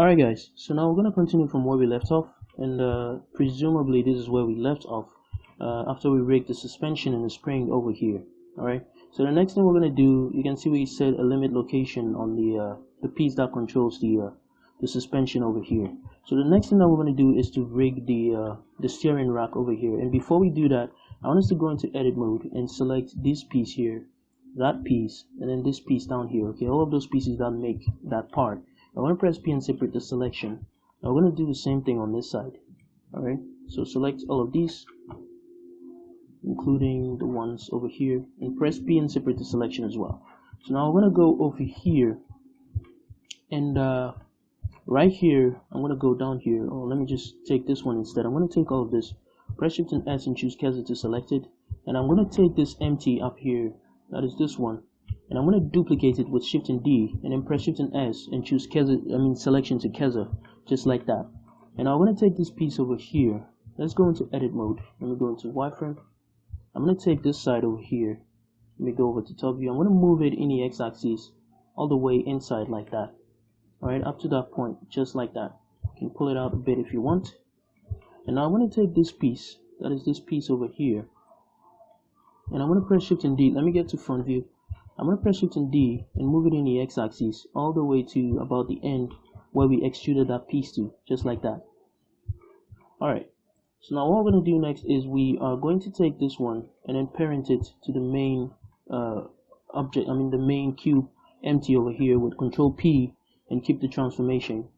Alright guys, so now we're going to continue from where we left off, and presumably this is where we left off after we rigged the suspension and the spring over here. Alright, so the next thing we're going to do, you can see we set a limit location on the piece that controls the suspension over here. So the next thing that we're going to do is to rig the steering rack over here, and before we do that, I want us to go into edit mode and select this piece here, that piece, and then this piece down here. Okay, all of those pieces that make that part. I want to press P and separate the selection. Now we're going to do the same thing on this side. Alright, so select all of these, including the ones over here, and press P and separate the selection as well. So now we're going to go over here, and right here, I'm going to go down here. Oh, let me just take this one instead. I'm going to take all of this, press Shift and S and choose Keza to select it, and I'm going to take this empty up here, that is this one, and I'm going to duplicate it with Shift and D, and then press Shift and S and choose selection to Keza, just like that. And I'm going to take this piece over here. Let's go into edit mode. Let me go into wireframe. I'm going to take this side over here. Let me go over to top view. I'm going to move it in the x-axis all the way inside like that. Alright, up to that point, just like that. You can pull it out a bit if you want. And now I'm going to take this piece, that is this piece over here, and I'm going to press Shift and D. Let me get to front view. I'm going to press Shift and D and move it in the x-axis all the way to about the end where we extruded that piece to, just like that. Alright, so now what we're going to do next is we are going to take this one and then parent it to the main the main cube empty over here with Control P and keep the transformation.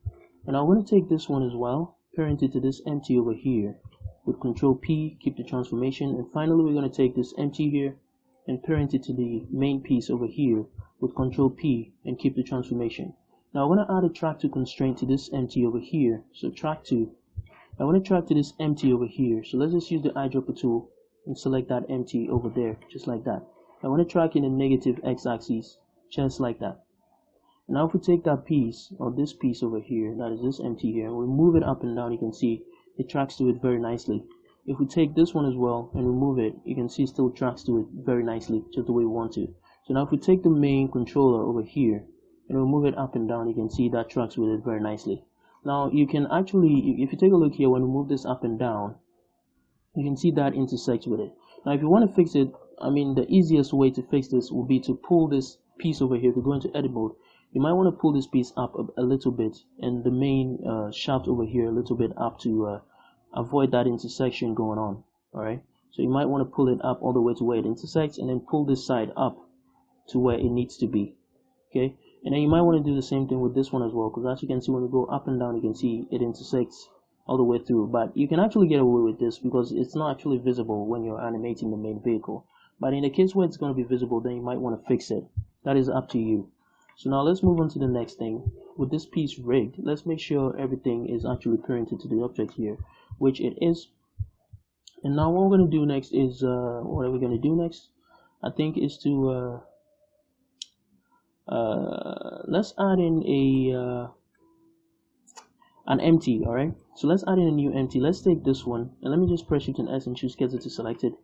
And I'm going to take this one as well, parent it to this empty over here with Control P, keep the transformation, and finally we're going to take this empty here and parent it to the main piece over here with Control P and keep the transformation. Now I'm going to add a track to constraint to this empty over here. So track to, I want to track to this empty over here. So let's just use the eyedropper tool and select that empty over there, just like that. I want to track in the negative x-axis, just like that. Now if we take that piece, or this piece over here, that is this empty here, and we move it up and down, you can see it tracks to it very nicely. If we take this one as well and remove it, you can see it still tracks to it very nicely, just the way we want to. So now if we take the main controller over here and remove it up and down, you can see that tracks with it very nicely. Now you can actually, if you take a look here, when we move this up and down, you can see that intersects with it. Now if you want to fix it, the easiest way to fix this would be to pull this piece over here. If we go into edit mode, you might want to pull this piece up a little bit, and the main shaft over here a little bit up to avoid that intersection going on. Alright, so you might want to pull it up all the way to where it intersects, and then pull this side up to where it needs to be. Okay, and then you might want to do the same thing with this one as well, because as you can see, when we go up and down, you can see it intersects all the way through. But you can actually get away with this because it's not actually visible when you're animating the main vehicle. But in the case where it's going to be visible, then you might want to fix it. That is up to you. So now let's move on to the next thing. With this piece rigged, let's make sure everything is actually parented to the object here, which it is. And now what we're going to do next is, what are we going to do next? I think is to, let's add in an empty, alright? So let's add in a new empty. Let's take this one, and let me just press Shift and S and choose Keza to select it.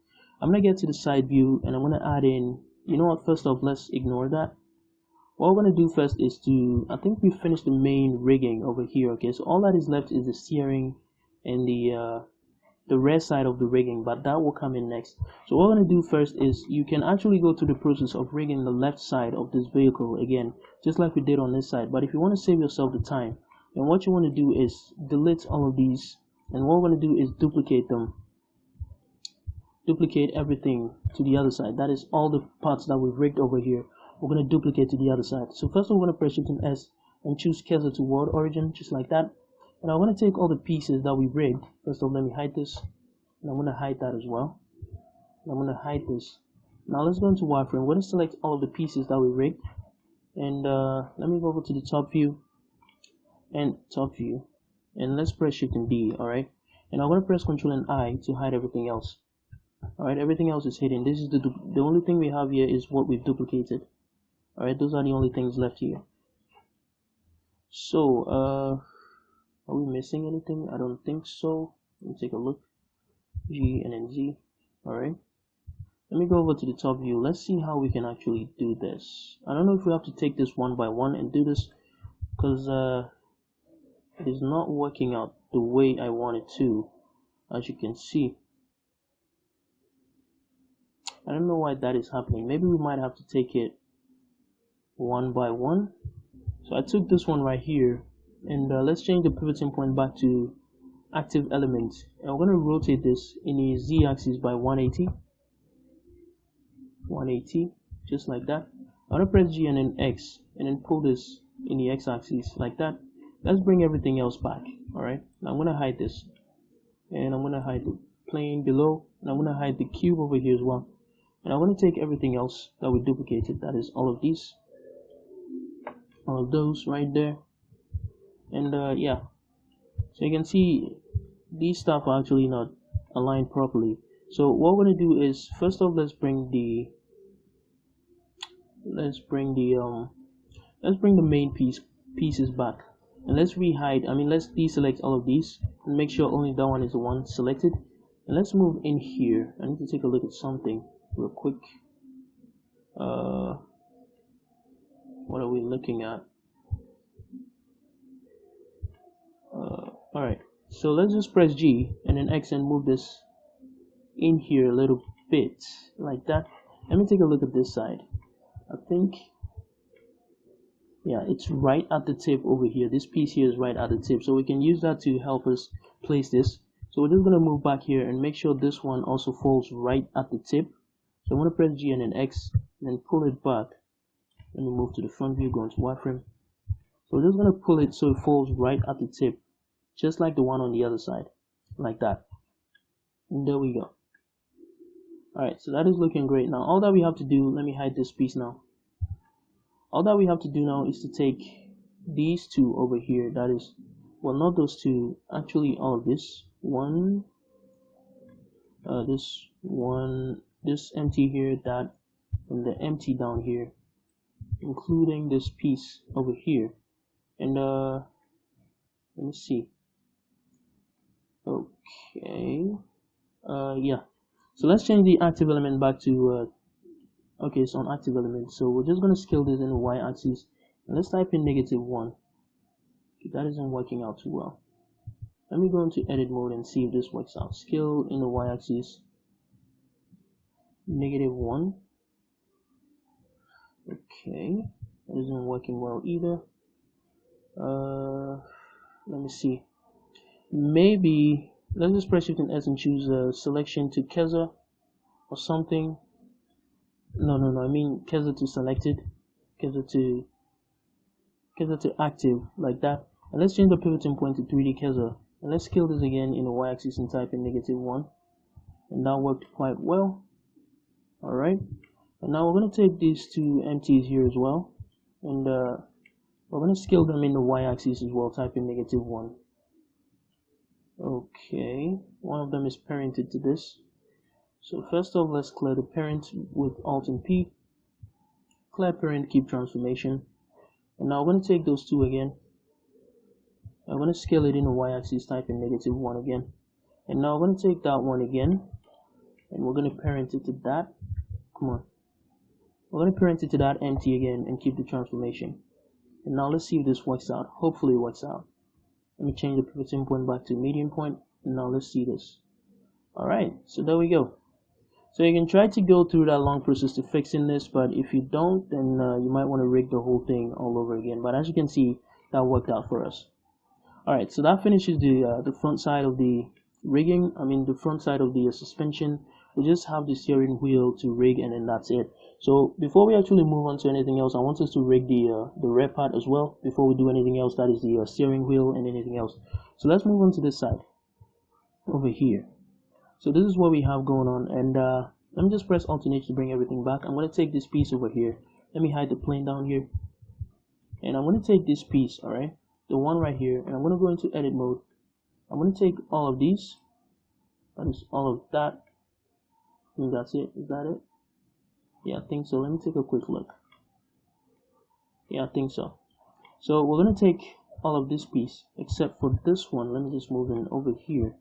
I'm going to get to the side view, and I'm going to add in, you know what, first off, let's ignore that. What we're going to do first is to, I think we finished the main rigging over here, okay? So all that is left is the steering and the rear side of the rigging, but that will come in next. So what we're going to do first is, you can actually go through the process of rigging the left side of this vehicle again, just like we did on this side. But if you want to save yourself the time, then what you want to do is delete all of these, and what we're going to do is duplicate them. Duplicate everything to the other side. That is all the parts that we've rigged over here. We're going to duplicate to the other side. So first we're going to press Shift and S and choose Keza to world origin, just like that. And I'm going to take all the pieces that we rigged. First off, let me hide this, and I'm going to hide that as well. And I'm going to hide this. Now let's go into wireframe. We're going to select all of the pieces that we rigged, and let me go over to the top view and top view, and let's press Shift and D. Alright, and I'm going to press Control and I to hide everything else. Alright, everything else is hidden. This is the only thing we have here is what we've duplicated. Alright, those are the only things left here. So, are we missing anything? I don't think so. Let me take a look. G and then Z. Alright. Let me go over to the top view. Let's see how we can actually do this. I don't know if we have to take this one by one and do this, because it is not working out the way I want it to, as you can see. I don't know why that is happening. Maybe we might have to take it one by one. So I took this one right here, and let's change the pivoting point back to active element, and we're going to rotate this in the z-axis by 180, just like that. I'm going to press G and then X, and then pull this in the x-axis like that. Let's bring everything else back. Alright, now I'm going to hide this, and I'm going to hide the plane below, and I'm going to hide the cube over here as well. And I'm going to take everything else that we duplicated, that is all of these, all of those right there, and yeah, so you can see these stuff are actually not aligned properly. So what we're going to do is, first off, let's bring the main pieces back, and let's let's deselect all of these and make sure only that one is the one selected. And let's move in here. I need to take a look at something real quick. What are we looking at? Alright, so let's just press G and then X and move this in here a little bit like that. Let me take a look at this side. I think, yeah, it's right at the tip over here. This piece here is right at the tip, so we can use that to help us place this. So we're just going to move back here and make sure this one also falls right at the tip. So I'm going to press G and then X and then pull it back. Let me move to the front view, go into wireframe. So we're just going to pull it so it falls right at the tip, just like the one on the other side, like that. And there we go. Alright, so that is looking great. Now all that we have to do, let me hide this piece now. All that we have to do now is to take these two over here, that is, well, not those two, actually all of this. This empty here, that, and the empty down here, including this piece over here. And let me see. Okay, yeah, so let's change the active element back to okay, it's on active element, so we're just going to scale this in the y-axis, and let's type in -1. Okay, that isn't working out too well. Let me go into edit mode and see if this works out. Scale in the y-axis, -1. Okay, that isn't working well either. Let me see. Maybe let's just press Shift and S and choose selection to Keza or something. No, I mean Keza to selected, Keza to active, like that. And let's change the pivoting point to 3D Keza, and let's scale this again in the y-axis and type in -1, and that worked quite well. Alright, and now we're going to take these two empties here as well, and we're going to scale them in the y-axis as well, type in -1. Okay, one of them is parented to this. So first off, let's clear the parent with Alt and P. Clear parent, keep transformation. And now I'm going to take those two again. I'm going to scale it in the y-axis, type in -1 again. And now I'm going to take that one again, and we're going to parent it to that. Come on. We're going to parent it to that empty again and keep the transformation. And now let's see if this works out. Hopefully it works out. Let me change the pivoting point back to median point, and now let's see this. Alright, so there we go. So you can try to go through that long process to fixing this, but if you don't, then you might want to rig the whole thing all over again. But as you can see, that worked out for us. Alright, so that finishes the front side of the rigging, the front side of the suspension. We just have the steering wheel to rig, and then that's it. So before we actually move on to anything else, I want us to rig the rear part as well before we do anything else, that is the steering wheel and anything else. So let's move on to this side over here. So this is what we have going on, and let me just press Alt and H to bring everything back. I'm going to take this piece over here. Let me hide the plane down here, and I'm going to take this piece, alright, the one right here, and I'm going to go into edit mode. I'm going to take all of these, that is all of that. I think that's it. Is that it? Yeah, I think so. Let me take a quick look. Yeah, I think so. So we're going to take all of this piece except for this one. Let me just move in over here.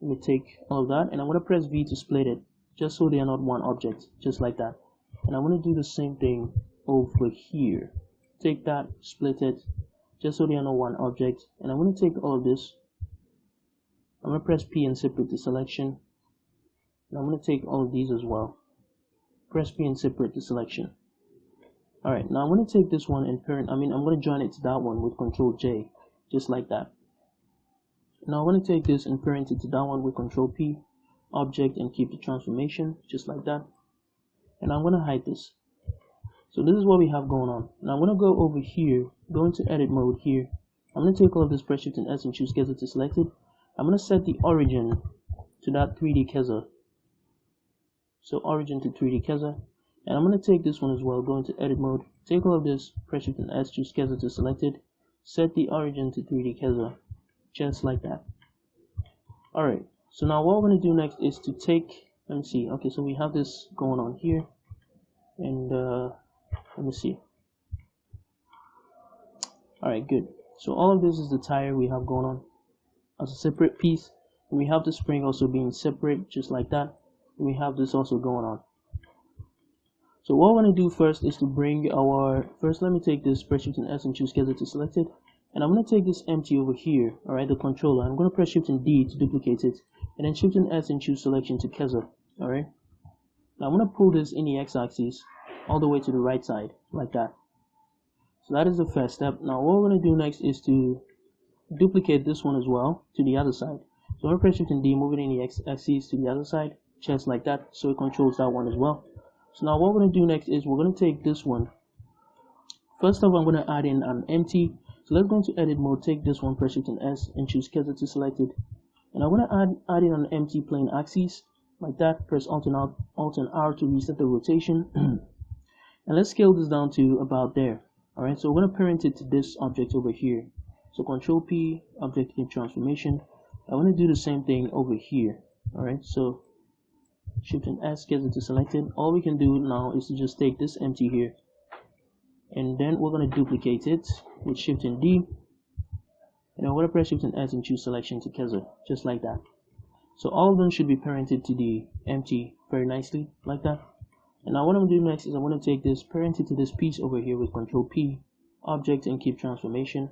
Let me take all of that, and I'm going to press V to split it, just so they are not one object, just like that. And I'm going to do the same thing over here. Take that, split it, just so they are not one object. And I'm going to take all of this. I'm going to press P and separate the selection. And I'm going to take all of these as well. Press P and separate the selection. Alright, now I'm going to take this one and I'm going to join it to that one with Control J, just like that. Now I'm going to take this and parent it to that one with Control P, object, and keep the transformation, just like that. And I'm going to hide this. So this is what we have going on. Now I'm going to go over here, go into edit mode here. I'm going to take all of this, press Shift and S and choose Keza to selected. I'm going to set the origin to that 3D Keza. So origin to 3D Keza. And I'm going to take this one as well, go into edit mode, take all of this, press Shift and S, choose Keza to selected, set the origin to 3D Keza, just like that. Alright, so now what we're going to do next is to take, let me see, okay, so we have this going on here, and let me see. Alright, good. So all of this is the tire we have going on as a separate piece, and we have the spring also being separate, just like that, and we have this also going on. So what we're going to do first is to bring our, first let me take this, press Shift and S and choose Keza to selected, and I'm going to take this empty over here, alright, the controller. I'm going to press Shift and D to duplicate it, and then Shift and S and choose selection to Keza, alright. Now I'm going to pull this in the x-axis all the way to the right side, like that. So that is the first step. Now what we're going to do next is to duplicate this one as well to the other side. So I'm going to press Shift and D, move it in the x-axis to the other side, just like that, so it controls that one as well. So now what we're going to do next is we're going to take this one. First off, I'm going to add in an empty. So let's go into edit mode, take this one, press Shift and S, and choose Keza to selected. And I'm going to add in an empty plane axis, like that. Press Alt and R to reset the rotation. And let's scale this down to about there. Alright, so we're going to parent it to this object over here. So Control P, object in transformation. I want to do the same thing over here. Alright, so Shift and S, Keza to selected. All we can do now is to just take this empty here, and then we're going to duplicate it with Shift and D, and I'm going to press Shift and S and choose selection to Keza, just like that. So all of them should be parented to the empty very nicely, like that. And now what I'm going to do next is I'm going to take this, parent it to this piece over here with Control P, object, and keep transformation.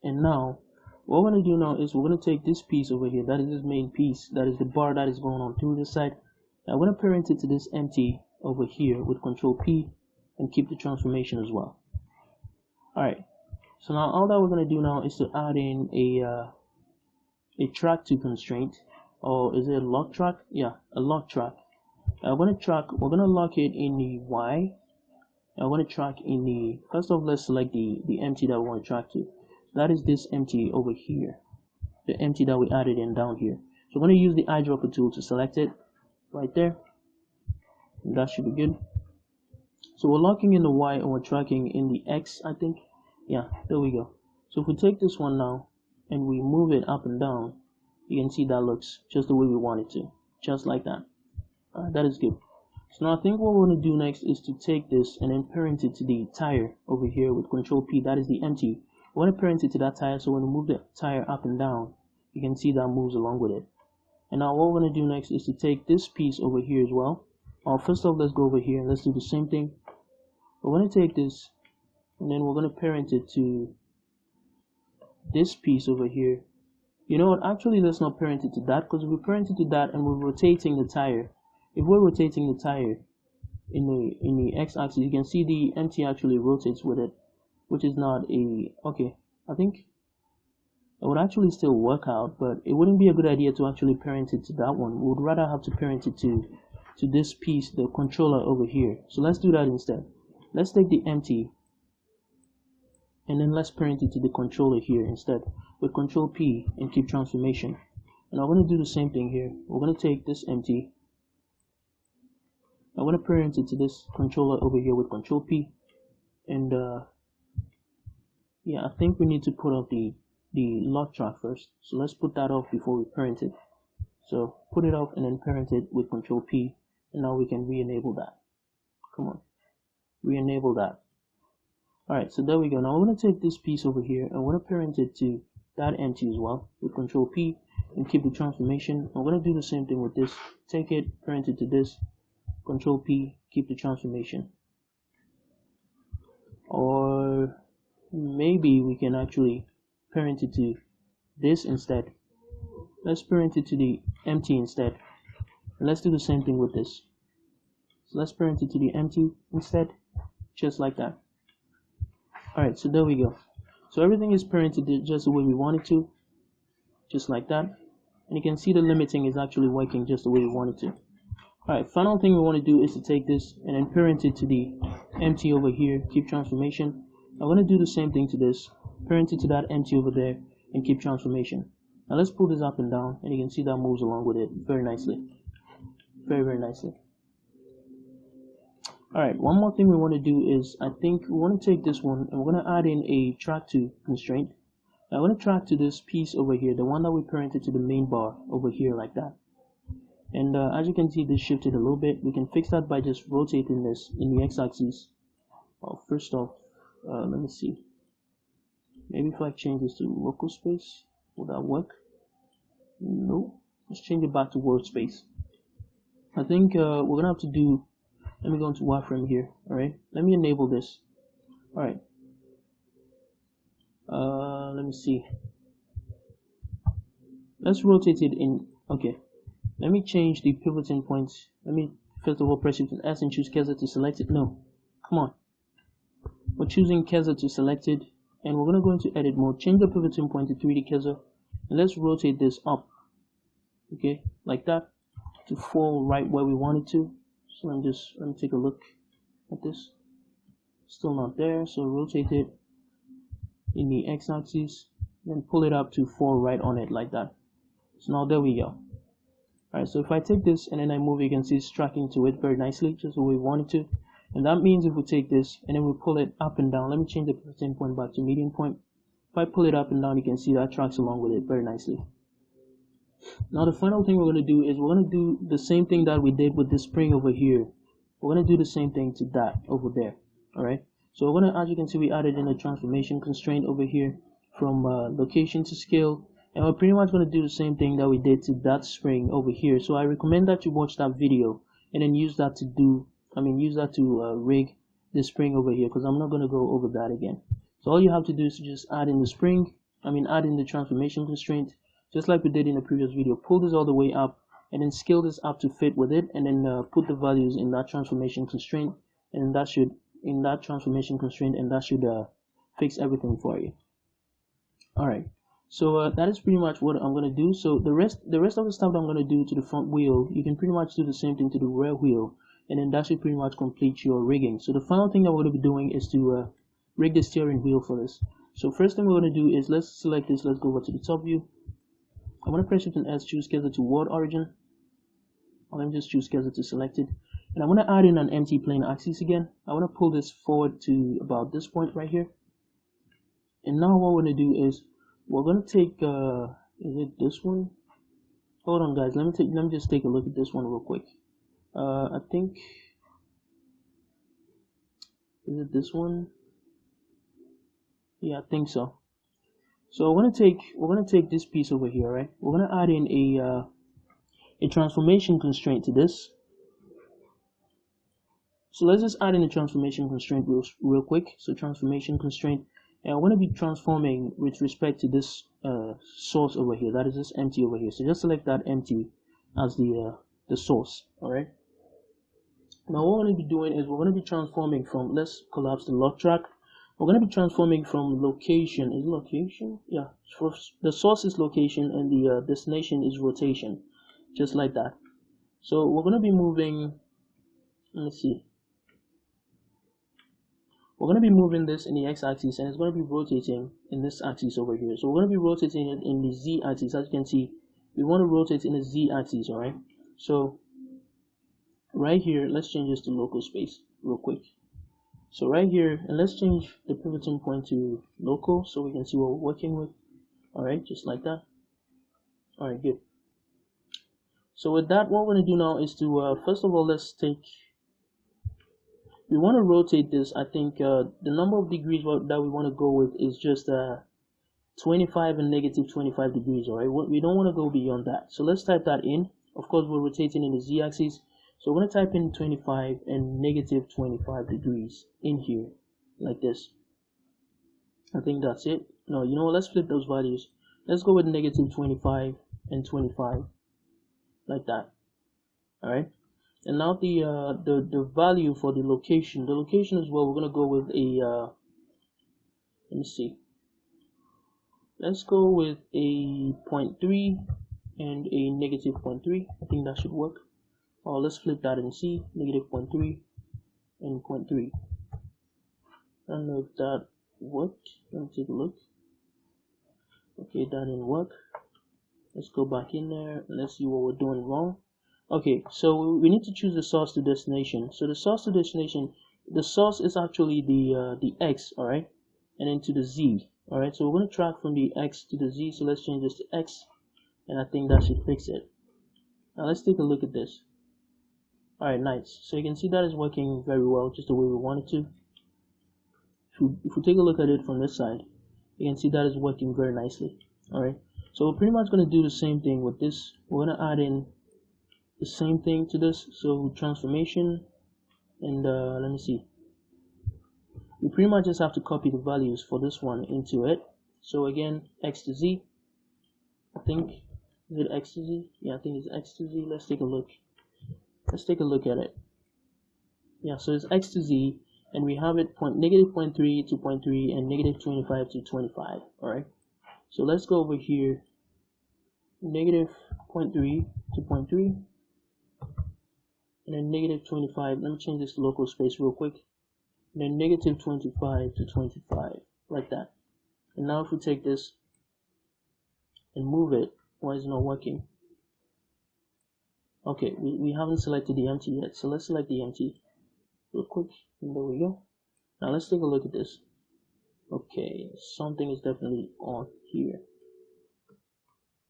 And now what we're going to do now is we're going to take this piece over here, that is this main piece, that is the bar that is going on to this side. I'm going to parent it to this empty over here with Control P and keep the transformation as well. Alright, so now all that we're going to do now is to add in a track to constraint, or is it a lock track? Yeah, a lock track. We're going to lock it in the Y. I want to track in the, first off, let's select the empty that we want to track to. That is this empty over here, the empty that we added in down here. So we're going to use the eyedropper tool to select it right there, and that should be good. So we're locking in the Y and we're tracking in the X, I think. Yeah, there we go. So if we take this one now and we move it up and down, you can see that looks just the way we want it to, just like that. That is good. So now I think what we're going to do next is to take this and then parent it to the tire over here with Control P, that is the empty. We're going to parent it to that tire, so when we move the tire up and down, you can see that moves along with it. And now what we're going to do next is to take this piece over here as well. First off, let's go over here and let's do the same thing. We're going to take this and then we're going to parent it to this piece over here. You know what, actually let's not parent it to that, because if we parent it to that and we're rotating the tire, if we're rotating the tire in the x-axis, you can see the empty actually rotates with it, which is not okay. I think it would actually still work out, but it wouldn't be a good idea to actually parent it to that one. We would rather have to parent it to this piece, the controller over here. So let's do that instead. Let's take the empty and then let's parent it to the controller here instead with Control P and keep transformation. And I'm going to do the same thing here. We're going to take this empty. I'm going to parent it to this controller over here with Control P, and yeah, I think we need to put off the lock track first. So let's put that off before we parent it. So put it off and then parent it with Control P, and now we can re-enable that. Come on, re-enable that. Alright, so there we go. Now I'm going to take this piece over here and I'm going to parent it to that empty as well with Control P and keep the transformation. I'm going to do the same thing with this. Take it, parent it to this, Control P, keep the transformation. Or maybe we can actually parent it to this instead. Let's parent it to the empty instead. And let's do the same thing with this. So let's parent it to the empty instead, just like that. Alright, so there we go. So everything is parented just the way we want it to, just like that. And you can see the limiting is actually working just the way we want it to. Alright, final thing we want to do is to take this and then parent it to the empty over here, keep transformation. I'm going to do the same thing to this, parent it to that empty over there, and keep transformation. Now let's pull this up and down, and you can see that moves along with it very nicely. Very nicely. Alright, one more thing we want to do is, I think we want to take this one and we're going to add in a track to constraint. Now I'm going to track to this piece over here, the one that we parented to the main bar over here like that. And as you can see, this shifted a little bit. We can fix that by just rotating this in the x-axis. Well, first off, let me see. Maybe if I change this to local space, will that work? No. Let's change it back to world space. I think we're going to have to do, let me go into wireframe here. Alright, let me enable this. Alright. Let me see. Let's rotate it in, okay. Let me change the pivoting points. Let me first of all press Shift and S and choose cursor to select it. No, come on. We're choosing cursor to select it, and we're going to go into edit mode. Change the pivoting point to 3D cursor, and let's rotate this up. Okay, like that, to fall right where we want it to. So let me take a look at this. Still not there, so rotate it in the x-axis, then pull it up to fall right on it like that. So now there we go. Alright, so if I take this and then I move, you can see it's tracking to it very nicely, just the way we want it to. And that means if we take this and then we pull it up and down, let me change the pivoting point back to median point. If I pull it up and down, you can see that tracks along with it very nicely. Now the final thing we're going to do is we're going to do the same thing that we did with this spring over here. We're going to do the same thing to that over there. Alright, so we're going to, as you can see, we added in a transformation constraint over here from location to scale. And we're pretty much going to do the same thing that we did to that spring over here. So I recommend that you watch that video and then use that to rig the spring over here, because I'm not going to go over that again. So all you have to do is to just add in the spring, add in the transformation constraint, just like we did in the previous video. Pull this all the way up and then scale this up to fit with it, and then put the values in that transformation constraint, and that should fix everything for you. Alright. So that is pretty much what I'm going to do. So the rest of the stuff that I'm going to do to the front wheel, you can pretty much do the same thing to the rear wheel, and then that should pretty much complete your rigging. So the final thing that we're going to be doing is to rig the steering wheel for this. So first thing we're going to do is, let's select this, let's go over to the top view. I'm going to press Shift and S, choose cursor to world origin. Let me just choose cursor to select it. And I'm going to add in an empty plane axis again. I want to pull this forward to about this point right here. And now what we're going to do is, we're going to take, is it this one? Hold on guys, let me just take a look at this one real quick. I think, is it this one? Yeah, I think so. So we're going to take this piece over here, right? We're going to add in a transformation constraint to this. So let's just add in a transformation constraint real quick. So transformation constraint. And I want to be transforming with respect to this source over here. That is this empty over here. So just select that empty as the source. Alright. Now what we're going to be doing is we're going to be transforming from, let's collapse the lock track. We're going to be transforming from location. Is it location? Yeah. For the source is location and the destination is rotation. Just like that. So we're going to be moving, let me see. We're going to be moving this in the x-axis, and it's going to be rotating in this axis over here. So we're going to be rotating it in the z-axis. As you can see, we want to rotate in the z-axis, alright? So right here, let's change this to local space real quick. So right here, and let's change the pivoting point to local so we can see what we're working with. Alright, just like that. Alright, good. So with that, what we're going to do now is to, first of all, we want to rotate this. I think the number of degrees that we want to go with is just 25 and negative 25 degrees, alright? We don't want to go beyond that. So let's type that in. Of course, we're rotating in the z-axis. So we're going to type in 25 and negative 25 degrees in here, like this. I think that's it. No, you know what? Let's flip those values. Let's go with negative 25 and 25, like that. All right. And now the value for the location as well. We're gonna go with a let me see. Let's go with a 0.3 and a negative 0.3. I think that should work. Or let's flip that and see negative 0.3 and 0.3. I don't know if that worked. Let me take a look. Okay, that didn't work. Let's go back in there and let's see what we're doing wrong. Okay, so we need to choose the source to destination. So the source to destination, the source is actually the x, all right, and then to the z, all right. So we're going to track from the x to the z. So let's change this to x, and I think that should fix it. Now let's take a look at this. All right, nice. So you can see that is working very well, just the way we want it to. If we take a look at it from this side, you can see that is working very nicely. All right. So we're pretty much going to do the same thing with this. We're going to add in the same thing to this. So transformation, and let me see. We pretty much just have to copy the values for this one into it. So again, x to z. I think, is it x to z? Yeah, I think it's x to z. Let's take a look. Let's take a look at it. Yeah, so it's x to z, and we have it negative 0.3 to 0.3 and negative 25 to 25. All right. So let's go over here. Negative 0.3 to 0.3, and then negative 25. Let me change this to local space real quick. And then negative 25 to 25, like that. And now if we take this and move it, why is it not working? Okay, we haven't selected the empty yet, so let's select the empty real quick, and there we go. Now let's take a look at this. Okay, something is definitely on here.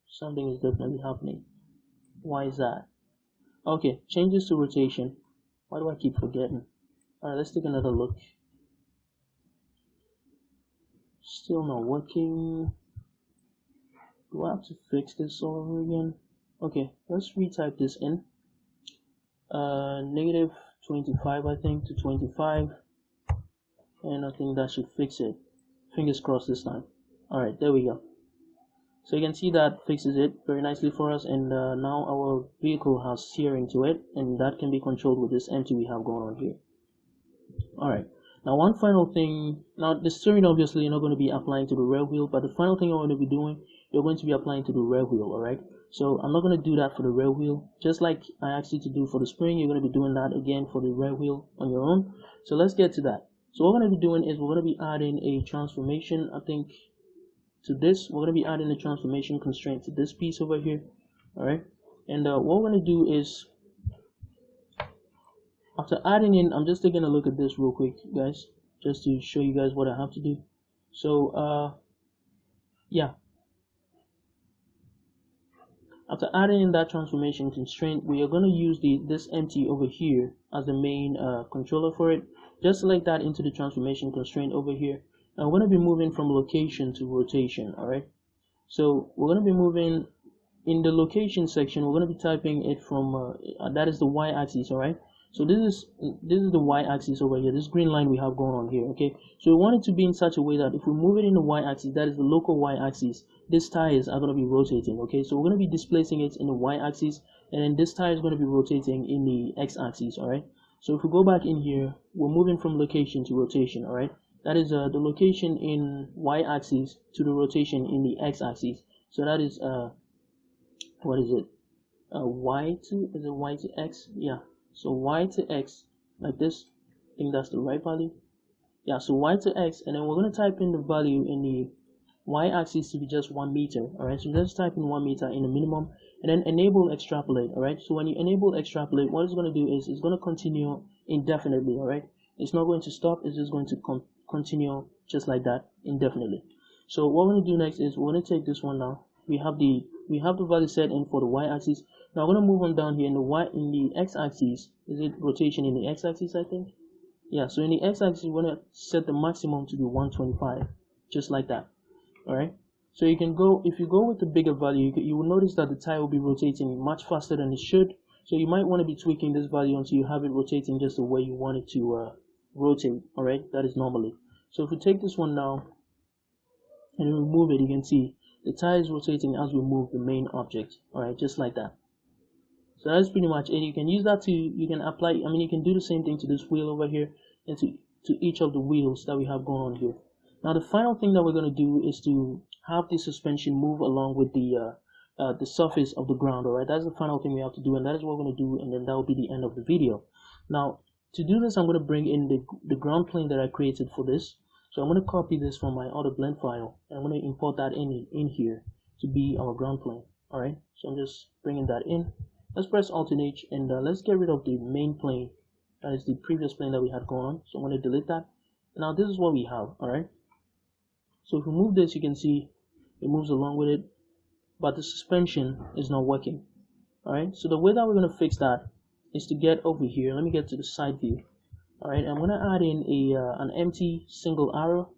Something is definitely happening. Why is that? Okay, changes to rotation. Why do I keep forgetting? Alright, let's take another look. Still not working. Do I have to fix this all over again? Okay, let's retype this in. Negative 25, I think, to 25. And I think that should fix it. Fingers crossed this time. Alright, there we go. So you can see that fixes it very nicely for us, and now our vehicle has steering to it, and that can be controlled with this empty we have going on here. Alright, now one final thing. Now the steering obviously you're not going to be applying to the rear wheel, but the final thing you're going to be doing, you're going to be applying to the rear wheel. Alright, so I'm not going to do that for the rear wheel. Just like I asked you to do for the spring, you're going to be doing that again for the rear wheel on your own. So let's get to that. So what we're going to be doing is we're going to be adding a transformation, I think, to this. We're going to be adding a transformation constraint to this piece over here. Alright, and what we're going to do is, after adding in, I'm just taking a look at this real quick, guys, just to show you guys what I have to do. So yeah, after adding in that transformation constraint, we are going to use this empty over here as the main controller for it. Just select that into the transformation constraint over here. And we're going to be moving from location to rotation. Alright, so we're going to be moving in the location section. We're going to be typing it from that is the y-axis. Alright, so this is the y-axis over here, this green line we have going on here. Okay, so we want it to be in such a way that if we move it in the y-axis, that is the local y-axis, these tires are going to be rotating. Okay, so we're going to be displacing it in the y-axis, and then this tire is going to be rotating in the x-axis. Alright, so if we go back in here, we're moving from location to rotation. Alright, that is the location in y-axis to the rotation in the x-axis. So that is what is it? Y to x? Yeah. So y to x, like this. I think that's the right value. Yeah. So y to x, and then we're gonna type in the value in the y-axis to be just 1 meter. All right. So let's type in 1 meter in the minimum, and then enable extrapolate. All right. So when you enable extrapolate, what it's gonna do is it's gonna continue indefinitely. All right. It's not going to stop. It's just going to continue just like that indefinitely. So what we're going to do next is we're going to take this one now. We have the value set in for the y-axis. Now we're going to move on down here in the x-axis. Is it rotation in the x-axis? I think. Yeah. So in the x-axis, we're going to set the maximum to be 125, just like that. All right. So you can go, if you go with the bigger value, you will notice that the tire will be rotating much faster than it should. So you might want to be tweaking this value until you have it rotating just the way you want it to rotate. All right. That is normally. So if we take this one now, and then we move it, you can see the tire is rotating as we move the main object. Alright, just like that. So that's pretty much it. You can use that to, you can apply, I mean, you can do the same thing to this wheel over here and to each of the wheels that we have going on here. Now the final thing that we're going to do is to have the suspension move along with the surface of the ground. Alright, that's the final thing we have to do, and that is what we're going to do, and then that will be the end of the video. Now to do this, I'm going to bring in the ground plane that I created for this. So I'm going to copy this from my other blend file, and I'm going to import that in here to be our ground plane. Alright, so I'm just bringing that in. Let's press Alt and H, and let's get rid of the main plane. That is the previous plane that we had going on. So I'm going to delete that. Now this is what we have. Alright, so if we move this, you can see it moves along with it, but the suspension is not working. Alright, so the way that we're going to fix that is to get over here. Let me get to the side view. Alright, I'm going to add in an empty single arrow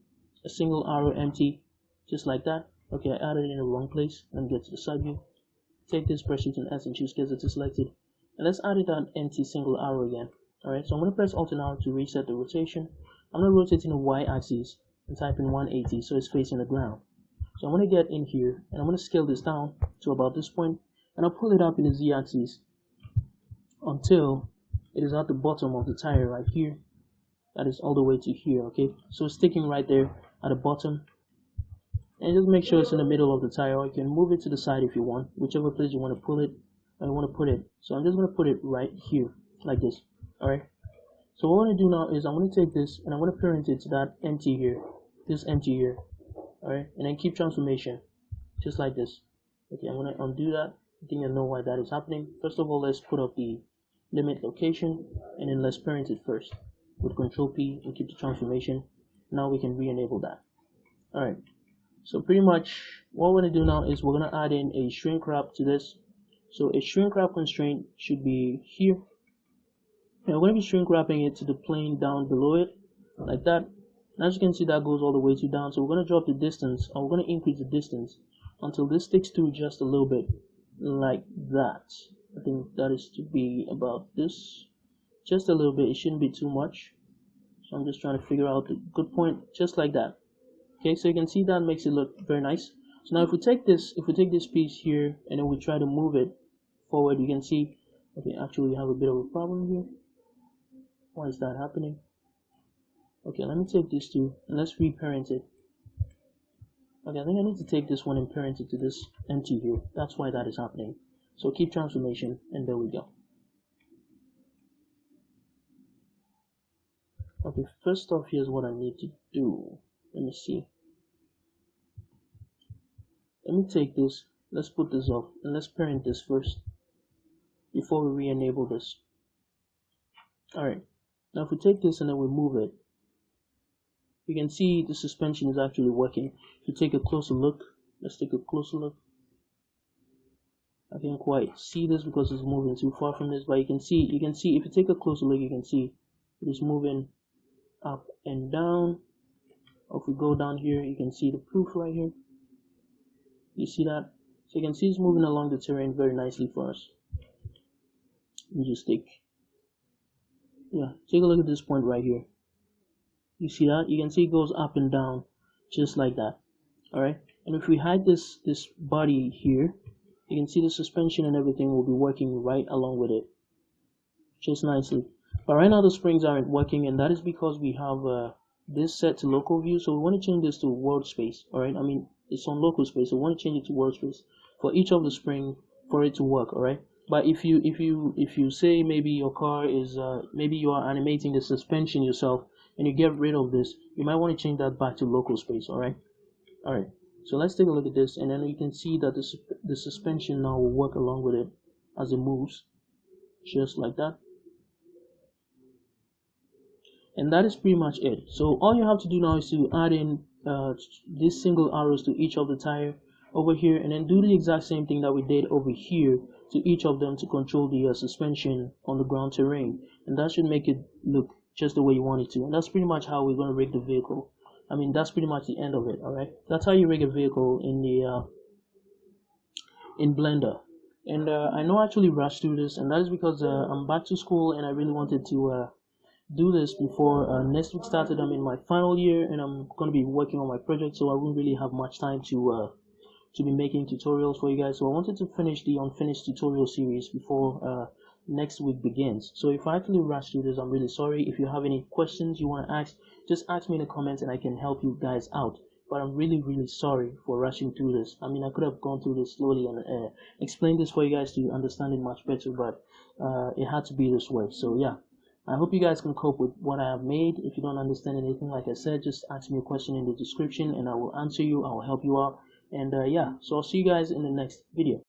empty, just like that. Okay, I added it in the wrong place. Let me get to the side view. Take this, press Shift and S and choose Gazette selected. And let's add it an empty single arrow again. Alright, so I'm going to press Alt and R to reset the rotation. I'm going to rotate in the Y axis and type in 180 so it's facing the ground. So I'm going to get in here and I'm going to scale this down to about this point, and I'll pull it up in the Z axis until it is at the bottom of the tire right here. That is all the way to here. Okay, so it's sticking right there at the bottom, and just make sure it's in the middle of the tire, or you can move it to the side if you want, whichever place you want to pull it or you want to put it. So I'm just going to put it right here like this. Alright, so what I'm going to do now is I'm going to take this and I'm going to parent it to that empty here, this empty here. Alright, and then keep transformation just like this. Okay, I'm going to undo that. I think I know why that is happening. First of all, let's put up the limit location, and then let's parent it first with Control P and keep the transformation. Now we can re-enable that. Alright, so pretty much what we're going to do now is we're going to add in a shrink wrap to this. So a shrink wrap constraint should be here, and we're going to be shrink wrapping it to the plane down below it like that. And as you can see, that goes all the way to down. So we're going to drop the distance, or we're going to increase the distance until this sticks through just a little bit like that. I think that is to be about this, just a little bit. It shouldn't be too much. So I'm just trying to figure out the good point, just like that. Okay, so you can see that makes it look very nice. So now if we take this piece here and then we try to move it forward, you can see, okay, actually we have a bit of a problem here. Why is that happening? Okay, let me take this too and let's reparent it. Okay, I think I need to take this one and parent it to this empty here. That's why that is happening. So keep transformation, and there we go. Okay, first off, here's what I need to do. Let me see. Let me take this, let's put this off, and let's parent this first before we re-enable this. Alright, now if we take this and then we move it, you can see the suspension is actually working. If you take a closer look, let's take a closer look. I can't quite see this because it's moving too far from this, but you can see if you take a closer look, you can see it is moving up and down. Or if we go down here, you can see the proof right here. You see that? So you can see it's moving along the terrain very nicely for us. Let me just take a look at this point right here. You see that? You can see it goes up and down just like that. Alright, and if we hide this body here, you can see the suspension and everything will be working right along with it just nicely. But right now the springs aren't working, and that is because we have this set to local view. So we want to change this to world space. Alright, I mean it's on local space, so we want to change it to world space for each of the spring for it to work. Alright, but if you say maybe your car is maybe you are animating the suspension yourself and you get rid of this, you might want to change that back to local space. Alright, so let's take a look at this, and then you can see that the suspension now will work along with it as it moves, just like that. And that is pretty much it. So all you have to do now is to add in these single arrows to each of the tire over here, and then do the exact same thing that we did over here to each of them to control the suspension on the ground terrain, and that should make it look just the way you want it to. And that's pretty much how we're going to rig the vehicle. I mean, that's pretty much the end of it. Alright, that's how you rig a vehicle in the in Blender. And I know I actually rushed through this, and that is because I'm back to school and I really wanted to do this before next week started. I'm in my final year and I'm going to be working on my project, so I won't really have much time to be making tutorials for you guys. So I wanted to finish the unfinished tutorial series before next week begins. So if I actually rush through this, I'm really sorry. If you have any questions you want to ask, just ask me in the comments and I can help you guys out. But I'm really sorry for rushing through this. I mean, I could have gone through this slowly and explained this for you guys to understand it much better, but it had to be this way. So yeah, I hope you guys can cope with what I have made. If you don't understand anything, like I said, just ask me a question in the description and I will answer you. I will help you out. And yeah, so I'll see you guys in the next video.